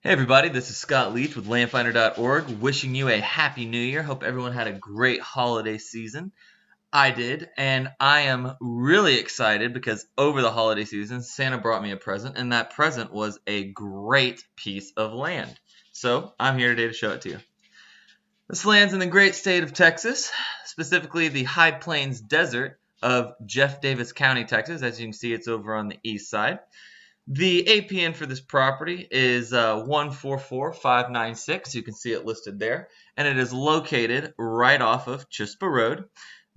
Hey everybody, this is Scott Leach with landfinder.org, wishing you a happy new year. Hope everyone had a great holiday season. I did, and I am really excited because over the holiday season, Santa brought me a present, and that present was a great piece of land. So I'm here today to show it to you. This land's in the great state of Texas, specifically the High Plains Desert of Jeff Davis County, Texas. As you can see, it's over on the east side. The APN for this property is 144,596. You can see it listed there. And it is located right off of Chispa Road.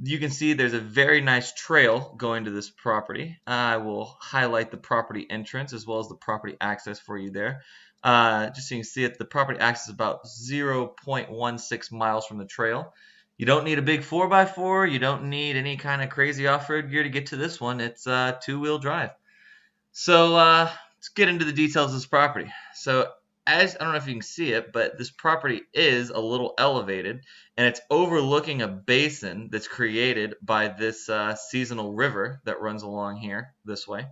You can see there's a very nice trail going to this property. I will highlight the property entrance as well as the property access for you there. Just so you can see it, the property access is about 0.16 miles from the trail. You don't need a big 4x4. You don't need any kind of crazy off-road gear to get to this one. It's two-wheel drive. So let's get into the details of this property. So as I don't know if you can see it, but this property is a little elevated, and it's overlooking a basin that's created by this seasonal river that runs along here this way.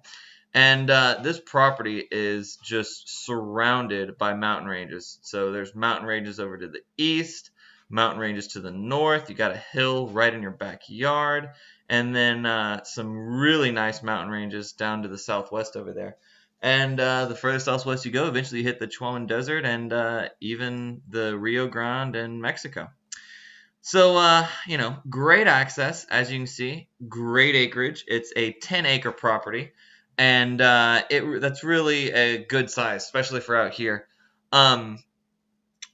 And this property is just surrounded by mountain ranges. So there's mountain ranges over to the east, mountain ranges to the north. You got a hill right in your backyard, and then some really nice mountain ranges down to the southwest over there. And the further southwest you go, eventually you hit the Chihuahuan Desert and even the Rio Grande and Mexico. So, great access, as you can see, great acreage. It's a 10-acre property, and that's really a good size, especially for out here.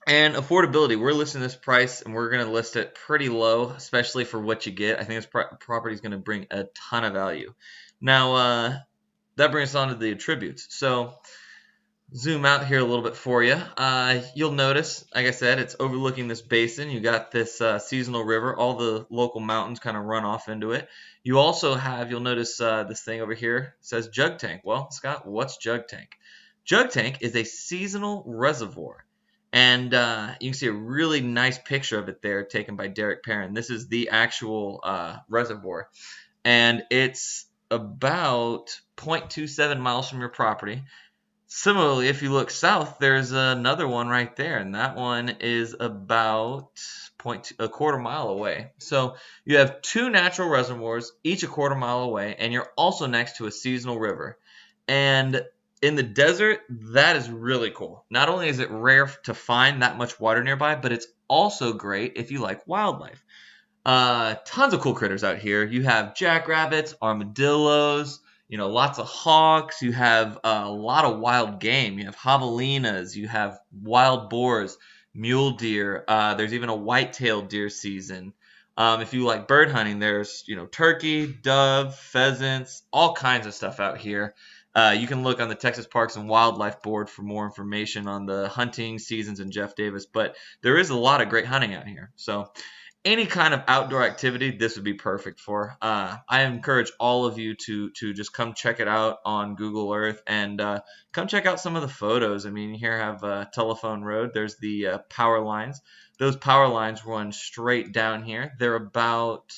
And affordability, we're listing this price, and we're going to list it pretty low, especially for what you get. I think this property is going to bring a ton of value. Now, that brings us on to the attributes. So, zoom out here a little bit for you. You'll notice, like I said, it's overlooking this basin. You got this seasonal river. All the local mountains kind of run off into it. You also have, you'll notice this thing over here says jug tank. Well, Scott, what's jug tank? Jug tank is a seasonal reservoir. And you can see a really nice picture of it there taken by Derek Perrin. This is the actual reservoir. And it's about 0.27 miles from your property. Similarly, if you look south, there's another one right there, and that one is about a quarter mile away. So you have two natural reservoirs, each a quarter mile away, and you're also next to a seasonal river. And in the desert, that is really cool. Not only is it rare to find that much water nearby, but it's also great if you like wildlife. Tons of cool critters out here. You have jackrabbits, armadillos, lots of hawks. You have a lot of wild game. You have javelinas. You have wild boars, mule deer. There's even a white-tailed deer season. If you like bird hunting, there's turkey, dove, pheasants, all kinds of stuff out here. You can look on the Texas Parks and Wildlife Board for more information on the hunting seasons in Jeff Davis, but there is a lot of great hunting out here. So any kind of outdoor activity, this would be perfect for. I encourage all of you to just come check it out on Google Earth and come check out some of the photos. I mean, here I have Telephone Road. There's the power lines. Those power lines run straight down here. They're about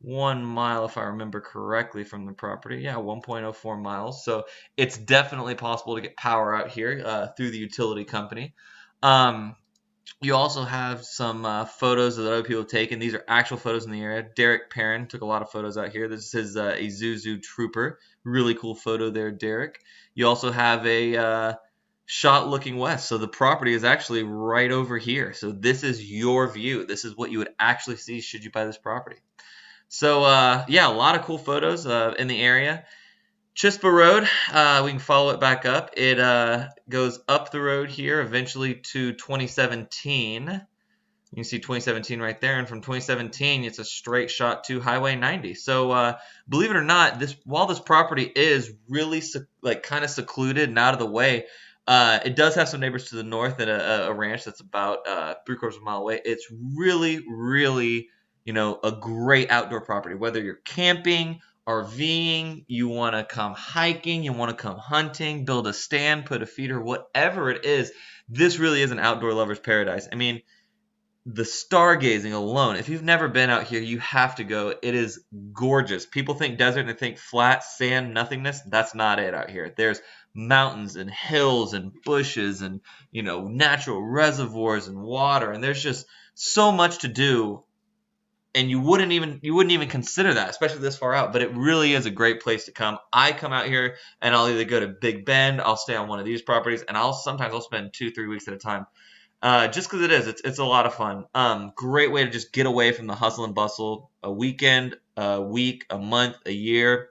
1 mile, if I remember correctly, from the property. Yeah, 1.04 miles. So it's definitely possible to get power out here through the utility company. You also have some photos that other people have taken. These are actual photos in the area. Derek Perrin took a lot of photos out here. This is a Isuzu Trooper. Really cool photo there, Derek. You also have a shot looking west. So the property is actually right over here. So this is your view. This is what you would actually see should you buy this property. So, yeah, a lot of cool photos in the area. Chispa Road, we can follow it back up. It goes up the road here eventually to 2017. You can see 2017 right there, and from 2017, it's a straight shot to Highway 90. So, believe it or not, while this property is really kind of secluded and out of the way, it does have some neighbors to the north and a ranch that's about 3/4 of a mile away. It's really, really, a great outdoor property. Whether you're camping, RVing, you want to come hiking, you want to come hunting, build a stand, put a feeder, whatever it is, this really is an outdoor lover's paradise. I mean, the stargazing alone, if you've never been out here, you have to go. It is gorgeous. People think desert and they think flat, sand, nothingness. That's not it out here. There's mountains and hills and bushes and, natural reservoirs and water. And there's just so much to do. And you wouldn't even consider that, especially this far out. But it really is a great place to come. I come out here and I'll either go to Big Bend, I'll stay on one of these properties, and sometimes I'll spend 2-3 weeks at a time. Just because it's a lot of fun. Great way to just get away from the hustle and bustle. A weekend, a week, a month, a year.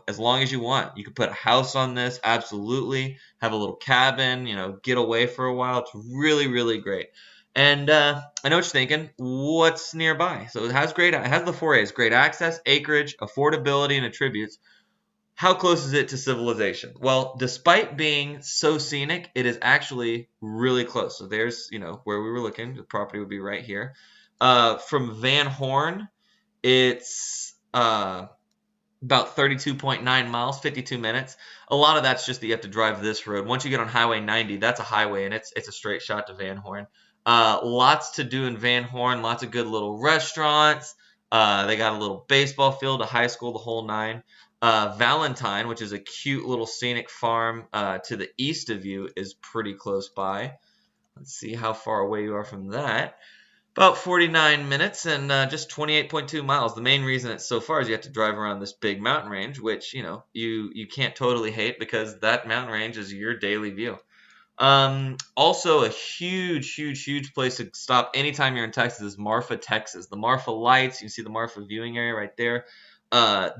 As long as you want. You could put a house on this, absolutely. Have a little cabin. Get away for a while. It's really, really great. And I know what you're thinking. What's nearby? So it has the 4A's: great access, acreage, affordability, and attributes. How close is it to civilization? Well, despite being so scenic, it is actually really close. So there's, where we were looking. The property would be right here. From Van Horn, it's about 32.9 miles, 52 minutes. A lot of that's just that you have to drive this road. Once you get on Highway 90, that's a highway, and it's a straight shot to Van Horn. Lots to do in Van Horn. Lots of good little restaurants. They got a little baseball field, a high school, the whole nine. Valentine, which is a cute little scenic farm to the east of you, is pretty close by. Let's see how far away you are from that. About 49 minutes and just 28.2 miles. The main reason it's so far is you have to drive around this big mountain range, which, you can't totally hate because that mountain range is your daily view. Also a huge place to stop anytime you're in Texas is Marfa, Texas. The Marfa Lights, you can see the Marfa viewing area right there.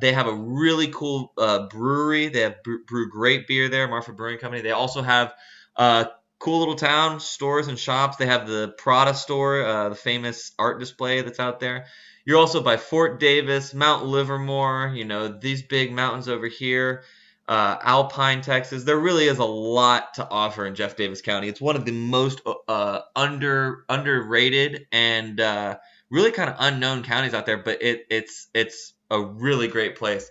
They have a really cool brewery. They have brew great beer there, Marfa Brewing Company. They also have cool little town stores and shops. They have the Prada store, the famous art display that's out there. You're also by Fort Davis, Mount Livermore, these big mountains over here, Alpine, Texas. There really is a lot to offer in Jeff Davis County. It's one of the most underrated and really kind of unknown counties out there, but it's a really great place.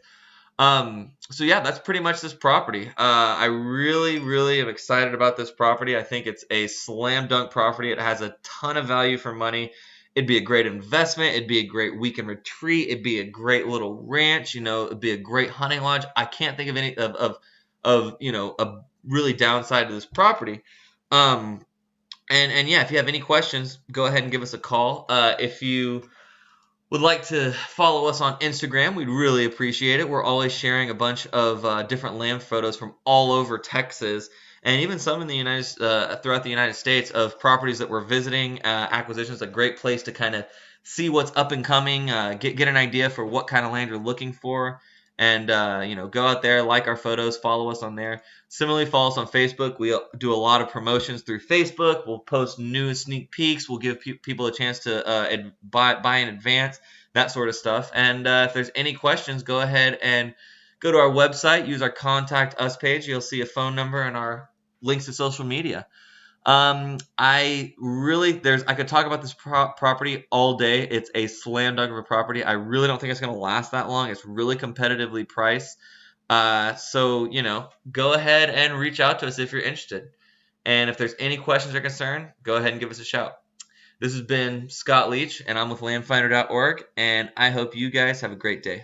So yeah, that's pretty much this property. I really am excited about this property. I think it's a slam dunk property. It has a ton of value for money. It'd be a great investment. It'd be a great weekend retreat. It'd be a great little ranch. It'd be a great hunting lodge. I can't think of any of a really downside to this property. And yeah, if you have any questions, go ahead and give us a call. If you would like to follow us on Instagram, we'd really appreciate it. We're always sharing a bunch of different land photos from all over Texas, and even some in the throughout the United States, of properties that we're visiting. Acquisitions, a great place to kind of see what's up and coming, get an idea for what kind of land you're looking for, and go out there, like our photos, follow us on there. Similarly, follow us on Facebook. We do a lot of promotions through Facebook. We'll post new sneak peeks. We'll give people a chance to buy in advance, that sort of stuff. And if there's any questions, go ahead and go to our website. Use our Contact Us page. You'll see a phone number and our links to social media. I could talk about this property all day. It's a slam dunk of a property. I really don't think it's going to last that long. It's really competitively priced. So, go ahead and reach out to us if you're interested. And if there's any questions or concern, go ahead and give us a shout. This has been Scott Leach, and I'm with landfinder.org, and I hope you guys have a great day.